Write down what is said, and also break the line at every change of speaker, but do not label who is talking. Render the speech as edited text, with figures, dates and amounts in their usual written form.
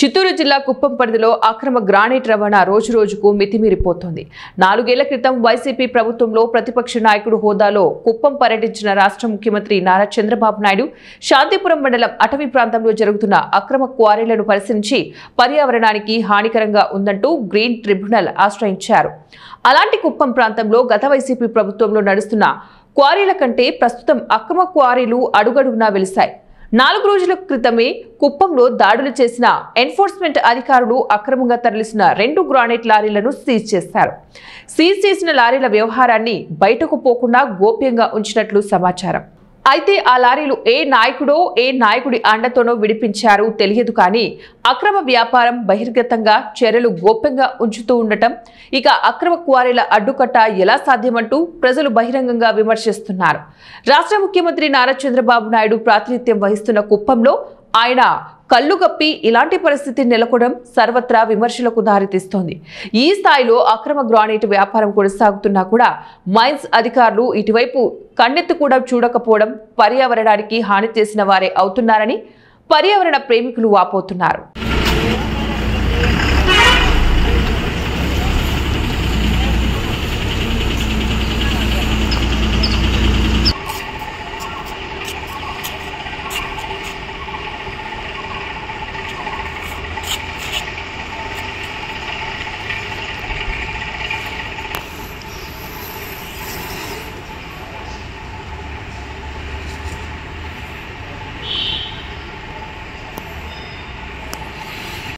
చిత్తూరు జిల్లా కుప్పం పరిధిలో అక్రమ గ్రానైట్ రవాణా రోజురోజుకు మితిమీరిపోతోంది. 4 ఏళ్ల క్రితం వైసీపీ ప్రభుత్వంలో ప్రతిపక్ష నాయకుడు హోదాలో కుప్పం పర్యటించిన రాష్ట్ర ముఖ్యమంత్రి నారా చంద్రబాబు నాయుడు శాంతిపురం మండలం అటవీ ప్రాంతంలో జరుగుతున్న అక్రమ క్వారీలను పరిశీలించి పర్యావరణానికి హానికరంగా ఉందంటూ గ్రీన్ ట్రిబ్యునల్ ఆశ్రయించారు. అలాంటి కుప్పం ప్రాంతంలో గత వైసీపీ ప్రభుత్వంలో నడుస్తున్న క్వారీల కంటే ప్రస్తుతం అక్రమ క్వారీలు అడుగడుగునా వెలిశాయి. 4 రోజుల క్రితమే కుప్పంలో దాడులు చేసిన ఎన్ఫోర్స్మెంట్ అధికారులు అక్రమంగా తరలిసిన 2 గ్రానైట్ లారీలను సీజ్ చేశారు. సీజ్ చేసిన లారీల వ్యవహారాన్ని బయటకు పోకుండా గోప్యంగా ఉంచినట్లు సమాచారం. అయితే ఆ లారీలు ఏ నాయకుడి అండతోనో విడిపించారు తెలియదు. కానీ అక్రమ వ్యాపారం బహిర్గతంగా చర్యలు గోప్యంగా ఉంచుతూ ఉండటం, ఇక అక్రమ క్వారీల అడ్డుకట్ట ఎలా సాధ్యమంటూ ప్రజలు బహిరంగంగా విమర్శిస్తున్నారు. రాష్ట్ర ముఖ్యమంత్రి నారా చంద్రబాబు నాయుడు ప్రాతినిధ్యం వహిస్తున్న కుప్పంలో ఆయన కళ్ళుగప్పి ఇలాంటి పరిస్థితి నెలకొనడం సర్వత్రా విమర్శలకు దారితీస్తోంది. ఈ స్థాయిలో అక్రమ గ్రానైట్ వ్యాపారం కొనసాగుతున్నా కూడా మైన్స్ అధికారులు ఇటువైపు కన్నెత్తి కూడా చూడకపోవడం పర్యావరణానికి హాని చేసిన వారే అవుతున్నారని పర్యావరణ ప్రేమికులు వాపోతున్నారు.